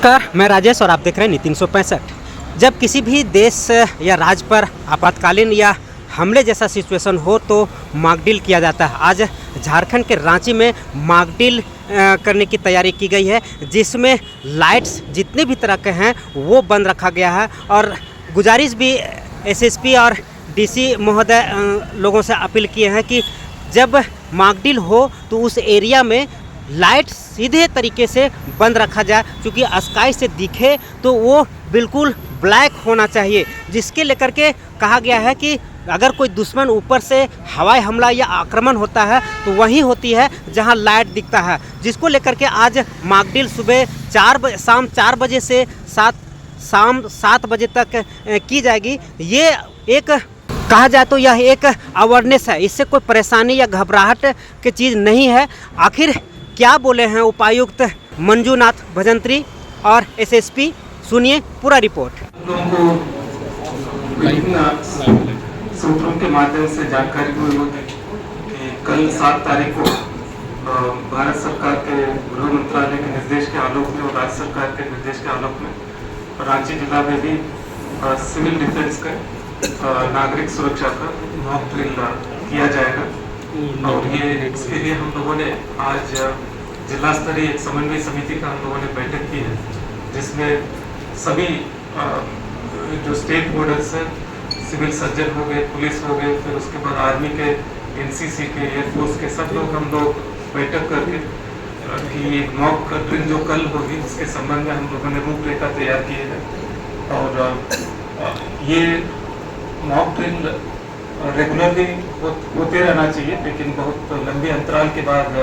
नमस्कार, मैं राजेश और आप देख रहे हैं नीति 365। जब किसी भी देश या राज्य पर आपातकालीन या हमले जैसा सिचुएशन हो तो मॉकड्रिल किया जाता है। आज झारखंड के रांची में मॉकड्रिल करने की तैयारी की गई है, जिसमें लाइट्स जितने भी तरह के हैं वो बंद रखा गया है। और गुजारिश भी एसएसपी और डीसी महोदय लोगों से अपील किए हैं कि जब मॉकड्रिल हो तो उस एरिया में लाइट सीधे तरीके से बंद रखा जाए, क्योंकि स्काई से दिखे तो वो बिल्कुल ब्लैक होना चाहिए। जिसके लेकर के कहा गया है कि अगर कोई दुश्मन ऊपर से हवाई हमला या आक्रमण होता है तो वहीं होती है जहां लाइट दिखता है। जिसको लेकर के आज मॉकड्रिल सुबह शाम 4 बजे से शाम 7 बजे तक की जाएगी। ये एक कहा जाए तो यह एक अवेयरनेस है, इससे कोई परेशानी या घबराहट की चीज़ नहीं है। आखिर क्या बोले हैं उपायुक्त मंजूनाथ भजंत्री और एसएसपी, सुनिए पूरा रिपोर्ट। लोगों को विभिन्न सूत्रों के माध्यम से जानकारी हुई होगी कि कल 7 तारीख को भारत सरकार के गृह मंत्रालय के निर्देश के आलोक में और राज्य सरकार के निर्देश के आलोक में रांची जिला में भी सिविल डिफेंस का नागरिक सुरक्षा का मॉक ड्रिल किया जाएगा। और ये इसके लिए हम लोगों ने आज जिला स्तरीय एक समन्वय समिति का हम लोगों ने बैठक की है, जिसमें सभी जो स्टेक होल्डर्स हैं, सिविल सर्जन हो गए, पुलिस हो गए, फिर उसके बाद आर्मी के, एनसीसी के, एयरफोर्स के सब लोग हम लोग बैठक करके कि एक मॉक ड्रिल जो कल होगी उसके संबंध में हम लोगों ने रूपरेखा तैयार की है। और ये मॉक ड्रिल रेगुलरली होते रहना चाहिए, लेकिन बहुत लंबे अंतराल के बाद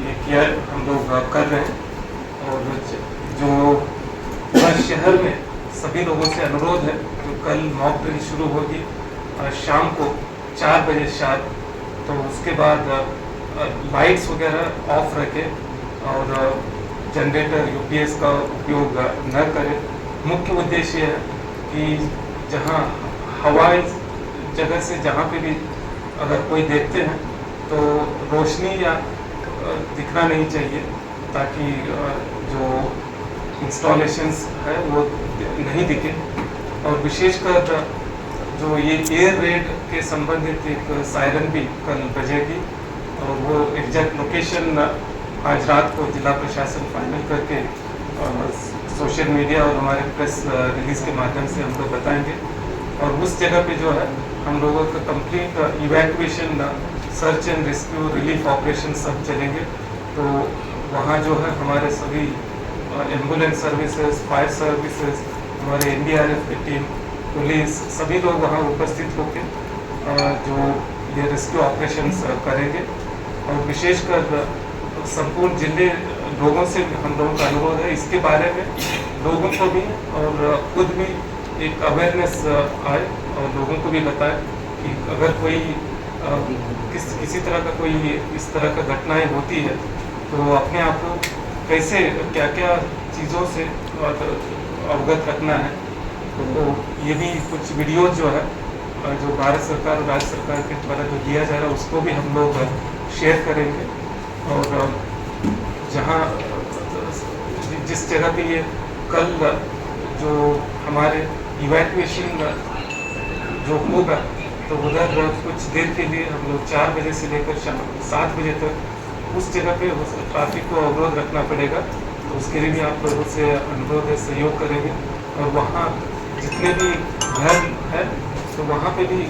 ये किया हम लोग कर रहे हैं। और जो पूरा शहर में सभी लोगों से अनुरोध है, जो कल मॉक ड्रिल शुरू होगी शाम को 4 बजे शायद, तो उसके बाद लाइट्स वगैरह ऑफ रखें और जनरेटर यूपीएस का उपयोग न करें। मुख्य उद्देश्य है कि जहां हवाई जगह से जहाँ पे भी अगर कोई देखते हैं तो रोशनी या दिखना नहीं चाहिए, ताकि जो इंस्टॉलेशंस है वो नहीं दिखे। और विशेषकर जो ये एयर रेड के संबंधित एक सायरन भी कल बजेगी, और वो एग्जैक्ट लोकेशन आज रात को जिला प्रशासन फाइनल करके सोशल मीडिया और हमारे प्रेस रिलीज के माध्यम से हम लोग बताएंगे। और उस जगह पे जो है हम लोगों का complete evacuation, search and rescue, relief operation सब चलेंगे। तो वहाँ जो है हमारे सभी एम्बुलेंस सर्विसेज, फायर सर्विसेज, हमारे एनडीआरएफ की टीम, पुलिस, सभी लोग वहाँ उपस्थित होकर जो ये रेस्क्यू ऑपरेशंस करेंगे। और विशेषकर संपूर्ण जिले लोगों से हम लोगों का अनुरोध है इसके बारे में लोगों को भी और खुद भी एक अवेयरनेस आए और लोगों को भी बताए कि अगर कोई किसी तरह का कोई इस तरह का घटनाएं होती है तो अपने आप को कैसे क्या क्या चीज़ों से अवगत रखना है। तो ये भी कुछ वीडियो जो है जो भारत सरकार और राज्य सरकार के द्वारा जो दिया जा रहा है उसको भी हम लोग शेयर करेंगे। और जहाँ जिस जगह पे ये कल जो हमारे इवैक्यूएशन जो होगा तो उधर कुछ देर के लिए हम लोग 4 बजे से लेकर शाम 7 बजे तक उस जगह पे ट्रैफिक को अवरोध रखना पड़ेगा। तो उसके लिए भी आप लोगों से अनुरोध है, सहयोग करेंगे। और वहाँ जितने भी घर है तो वहाँ पे भी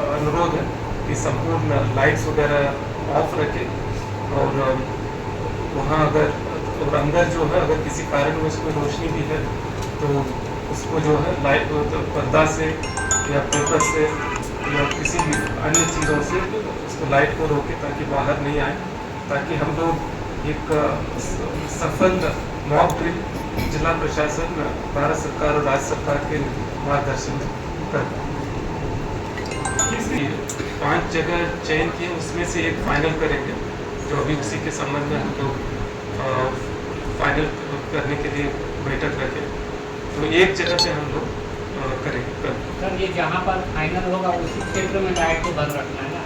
अनुरोध है कि संपूर्ण लाइट्स वगैरह ऑफ रखें। और वहाँ अगर और अंदर जो है अगर किसी कारण में कोई रोशनी भी है तो उसको जो है लाइट पर्दा से या पेपर से या किसी भी अन्य चीज़ों से उसको लाइट को रोके ताकि बाहर नहीं आए, ताकि हम लोग एक सफल मॉक ड्रिल जिला प्रशासन, भारत सरकार और राज्य सरकार के मार्गदर्शन में कर 5 जगह चयन किए, उसमें से एक फाइनल करेंगे, जो अभी उसी के संबंध में हम लोग फाइनल करने के लिए बैठक रखें। तो एक जगह पे हम लोग करेंगे। सर ये जहाँ पर फाइनल होगा उसी क्षेत्र में लाइट को बंद रखना है ना,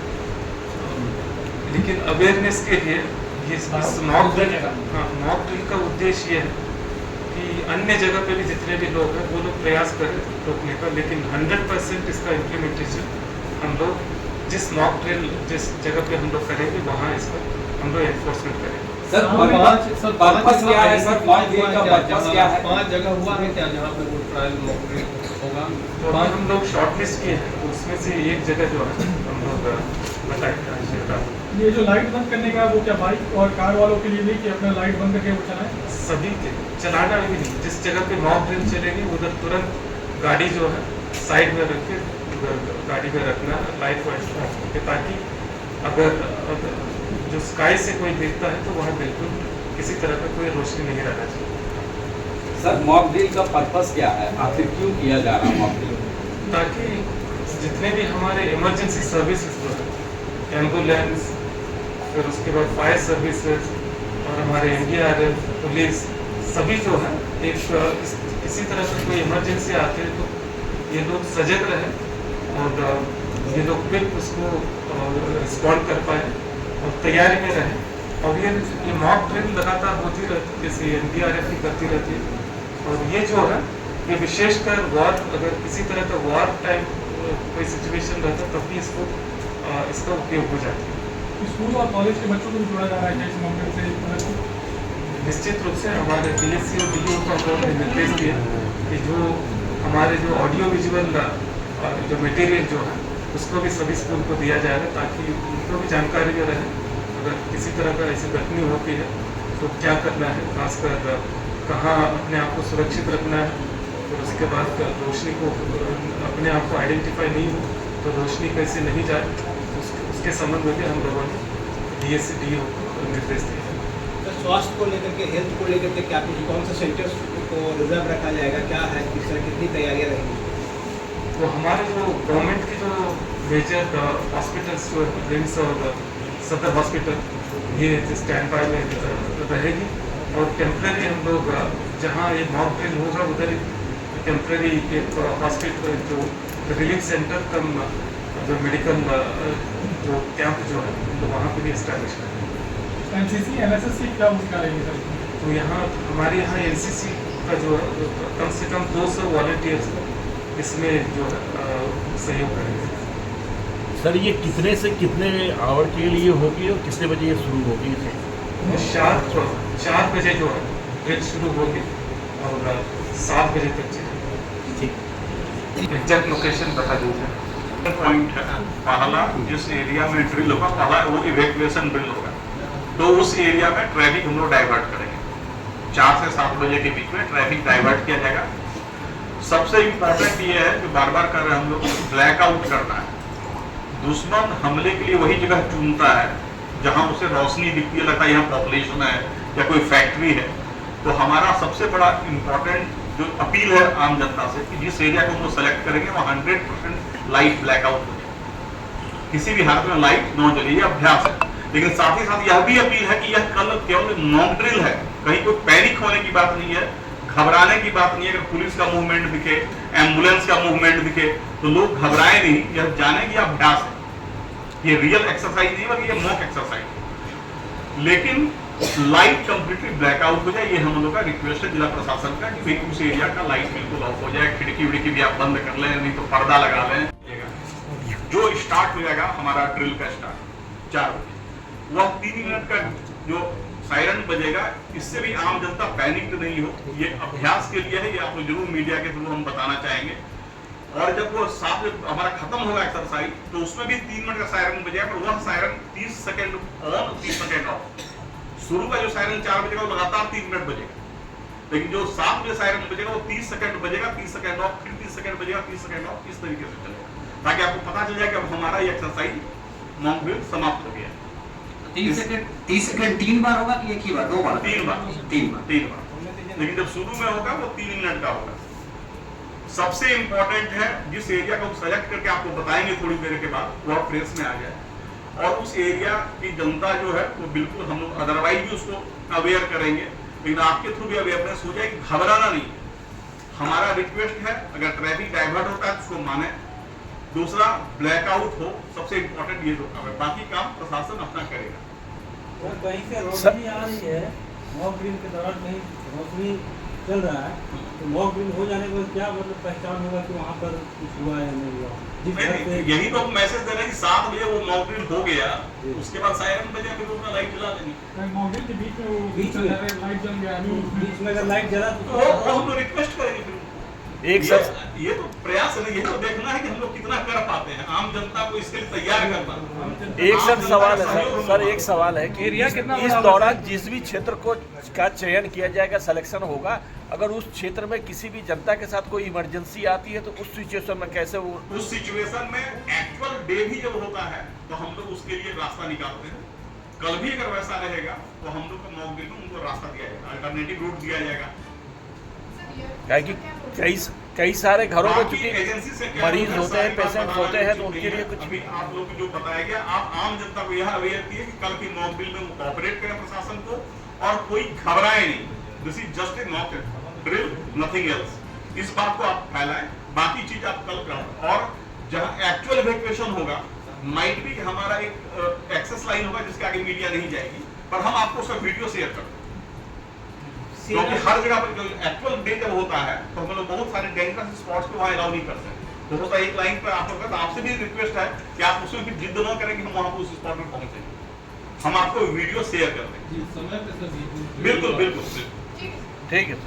लेकिन अवेयरनेस के लिए इस मॉक ड्रिल का उद्देश्य ये है कि अन्य जगह पे भी जितने भी लोग हैं वो लोग प्रयास कर रहे हैं रोकने का, लेकिन 100% इसका इम्प्लीमेंटेशन हम लोग जिस मॉक ड्रिल जिस जगह पे हम लोग करेंगे वहाँ इसका हम लोग एनफोर्समेंट करेंगे। सर पर्पस क्या है सर? 5 ड्रिल का पर्पस क्या है? 5 जगह हुआ है क्या जहाँ पे वो ट्रायल मॉक ड्रिल होगा? तो अभी हम लोग शॉर्टलिस्ट किए हैं, उसमें से एक जगह जो है हम लोग बताएंगे। ये जो लाइट बंद करने का वो क्या बाइक और कार वालों के लिए नहीं कि अपना लाइट बंद करके वो चलाएं? सभी के चलाना भी नहीं, जिस जगह पे मॉक ड्रिल चलेगी उधर तुरंत गाड़ी जो है साइड में रख के उधर गाड़ी में रखना लाइट को ऑफ करके, ताकि अगर जो स्काई से कोई देखता है तो वहाँ बिल्कुल किसी तरह का कोई रोशनी नहीं रहना चाहिए। सर मॉक ड्रिल का पर्पस क्या है? आखिर क्यों किया जा रहा है मॉक ड्रिल? ताकि जितने भी हमारे इमरजेंसी सर्विसेज जो है, एम्बुलेंस, फिर उसके बाद फायर सर्विसेज और हमारे NDRF, पुलिस, सभी जो है एक किसी तरह का कोई इमरजेंसी आते हैं तो ये लोग सजग रहे और ये लोग क्विक उसको रिस्पॉन्ड कर पाए और तैयारी में रहे। और ये मॉक ड्रिल लगातार होती रहती है, जैसे NDRF भी करती रहती है। और ये जो है ये विशेषकर वॉर, अगर किसी तरह का वॉर टाइम कोई सिचुएशन रहता है तब भी इसका उपयोग हो जाता है। स्कूल और कॉलेज के बच्चों को भी जोड़ा जा रहा है इस मॉक ड्रिल से? निश्चित रूप से हमारे DSC और DO को हम लोगों ने निर्देश दिया कि जो हमारे जो ऑडियो विजुअल जो मटेरियल जो है उसको भी सभी स्कूल को दिया जाएगा, ताकि उनको भी जानकारी में रहे अगर किसी तरह का ऐसी घटना होती है तो क्या करना है, खासकर कहाँ अपने आप को सुरक्षित रखना है। और उसके बाद रोशनी को अपने आप को आइडेंटिफाई नहीं हो तो रोशनी कैसे नहीं जाए, उसके संबंध में भी हम लोगों ने DSC DO को निर्देश दिया। तो स्वास्थ्य को लेकर के, हेल्थ को लेकर के क्या कुछ, कौन सा सेंटर्स को रिजर्व रखा जाएगा, क्या है, किस तरह कितनी तैयारियां रहेंगी? तो हमारे जो गवर्नमेंट की जो मेजर हॉस्पिटल्स जो है, रिम्स और सदर हॉस्पिटल, ये स्टैंड बाय में रहेगी। और टेम्प्रेरी हम लोग जहाँ ये मॉक ड्रिल होगा उधर टेम्प्रेरी एक हॉस्पिटल जो रिलीफ सेंटर कम जो मेडिकल जो कैंप जो है तो वहाँ पे भी इस्टेब्लिश करेंगे। NCC NSS क्या भूमिका रहेगी सर? तो यहाँ हमारे यहाँ NCC का जो है कम से कम 200 वॉलंटियर्स इसमें जो है सहयोग करेंगे। सर ये कितने से कितने आवर के लिए होगी और कितने बजे ये शुरू होगी? 4 बजे जो है ड्रिल शुरू होगी और 7 बजे तक चलेगी। ठीक, एग्जैक्ट लोकेशन बता दीजिए। पॉइंट है पहला, जिस एरिया में ड्रिल होगा पहला वो इवैक्यूएशन ड्रिल होगा, तो उस एरिया में ट्रैफिक हम लोग डाइवर्ट करेंगे। 4 से 7 बजे के बीच में ट्रैफिक डाइवर्ट किया जाएगा। सबसे इम्पोर्टेंट ये है जो बार बार कर रहे हैं हम लोग, ब्लैकआउट करना है। दुश्मन हमले के लिए वही जगह चुनता है जहां उसे रोशनी दिखती है, लगता है यहाँ पॉपुलेशन है या कोई फैक्ट्री है। तो हमारा सबसे बड़ा इम्पोर्टेंट जो अपील है आम जनता से कि जिस एरिया को हम लोग सेलेक्ट करेंगे वहाँ 100% लाइट ब्लैकआउट हो जाए, किसी भी हालत में लाइट न जले, ये अभ्यास है। लेकिन साथ ही साथ यह भी अपील है कि यह कल केवल मॉक ड्रिल है, कहीं कोई पैनिक होने की बात नहीं है, घबराने की बात नहीं है। अगर पुलिस का मूवमेंट दिखे, एम्बुलेंस का मूवमेंट दिखे तो लोग घबराए नहीं, यह जाने की अभ्यास है, ये रियल एक्सरसाइज नहीं बल्कि ये मॉक एक्सरसाइज। लेकिन लाइट कंप्लीटली ब्लैकआउट हो जाए, ये हम लोग का रिक्वेस्ट है जिला प्रशासन का कि भाई उस एरिया का लाइट बिल्कुल ऑफ हो जाए, खिड़की विड़की भी आप बंद कर लें, नहीं तो पर्दा लगा लें। जो स्टार्ट हो जाएगा हमारा ड्रिल का स्टार्ट 4 बजे, वह 3 मिनट का जो सायरन बजेगा, इससे भी आम जनता पैनिक नहीं हो, ये अभ्यास के लिए है, ये आप लोग जरूर मीडिया के थ्रू हम बताना चाहेंगे। और जब वो 7 बजे हमारा खत्म होगा एक्सरसाइज तो उसमें भी 3 मिनट का सायरन बजेगा, पर वह siren 30 second on 30 second of. शुरू का जो सायरन 4 बजे का वो लगातार 3 मिनट बजेगा, लेकिन जो 7 बजे सायरन बजेगा वो 30 सेकंड बजेगा, 30 सेकंड ऑफ, फिर 30 सेकंड बजेगा, 30 सेकंड ऑफ, इस तरीके से चलेगा, ताकि आपको पता चल जाए कि अब हमारा ये एक्सरसाइज मॉक ड्रिल समाप्त हो गया। 30 सेकंड 3 बार होगा कि एक ही बार, 2 बार? 3 बार। लेकिन जब शुरू में होगा वो 3 मिनट का होगा। सबसे इंपॉर्टेंट है जिस एरिया को सेलेक्ट करके आपको बताएंगे थोड़ी देर के बाद, वह प्रेस में आ जाए और उस एरिया की जनता जो है वो बिल्कुल हम लोग अदरवाइज भी उसको अवेयर करेंगे, लेकिन आपके थ्रू भी अवेयरनेस हो जाए कि घबराना नहीं। हमारा रिक्वेस्ट है अगर ट्रैफिक डाइवर्ट होता है तो उसको माने, दूसरा ब्लैकआउट हो, सबसे इंपॉर्टेंट ये रोका है, बाकी काम प्रशासन अपना करेगा। कहीं से रोशनी आ रही है मॉक ड्रिल के दौरान, कहीं रोशनी चल रहा है, तो मॉक ड्रिल हो जाने के बाद क्या मतलब पहचान होगा कि वहाँ पर कुछ हुआ है या नहीं हुआ? जिस घर पे यही तो मैसेज दे रहे हैं कि 7 बजे वो मॉक ड्रिल हो गया, उसके बाद सायरन बजे फिर अपना लाइट जला देंगे। मॉडल के बीच में वो बीच में लाइट जल गया अभी बीच में अगर लाइट जला तो वो हम लोग रिक्वेस्ट करेंगे फिर। एक ये तो प्रयास है, ये तो देखना है कि हम लोग कितना कर पाते हैं, आम जनता को इसके लिए तैयार करना। एक सर सवाल है सर एक सवाल है कि इस दौरान जिस भी क्षेत्र को का चयन किया जाएगा, सिलेक्शन होगा, अगर उस क्षेत्र में किसी भी जनता के साथ कोई इमरजेंसी आती है तो उस सिचुएशन में कैसे वो उस सिचुएशन में एक्चुअल डे भी जब होता है तो हम लोग उसके लिए रास्ता निकालते हैं। कल भी अगर वैसा रहेगा तो हम लोग को मॉक ड्रिल में उनको रास्ता दिया जाएगा, अल्टरनेटिव रूट दिया जाएगा। कई सारे घरों में चूंकि एजेंसी से मरीज होते हैं, पेशेंट होते हैं, तो उनके लिए कुछ अभी आप लोग को जो बताया गया, आप आम जनता को यह अवेयर किए कि कल की मॉक ड्रिल में वो कोऑपरेट करें प्रशासन को और कोई घबराए नहीं। This is just a mock drill, nothing else. इस बात को आप फैलाएं, बाकी चीज आप कल करें। और जहां एक्चुअल इवैक्यूएशन होगा, माइट भी हमारा एक एक्सेस लाइन होगा जिसके आगे मीडिया नहीं जाएगी, पर हम आपको उसका वीडियो शेयर करते हैं। क्योंकि हर जगह पर जो एक्चुअल डे जब होता है तो हम लोग बहुत सारे डेंजरस स्पॉट्स को वहाँ अलाउ नहीं करते। तो एक लाइन पर आप लोग, आपसे भी रिक्वेस्ट है कि आप उसमें भी जिद न करें कि हम वहाँ उस स्पॉट पर पहुंचे, हम आपको वीडियो शेयर कर देंगे। समय पे सर बिल्कुल बिल्कुल ठीक है।